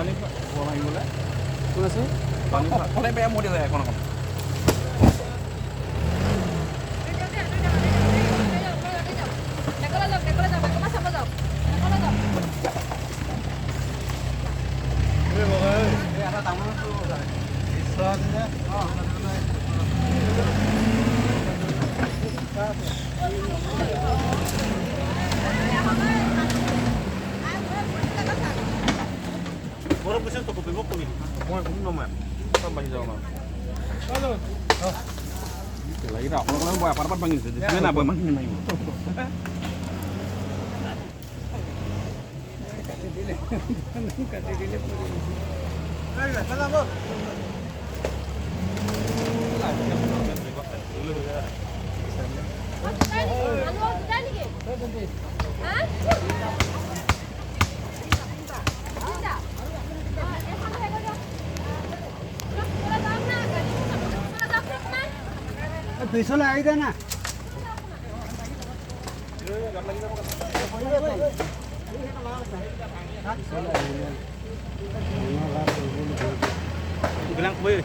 কোন আছে সদায় বেয়া মৰি যায় এখন এখন Orang pesen toko bebok ko ni. Mo ko naman. Tambah jauh mah. lagi dah orang-orang buat apa-apa bangin sih mana apa bangin main পিছলে আহি দে না Bilang boy.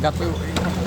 gato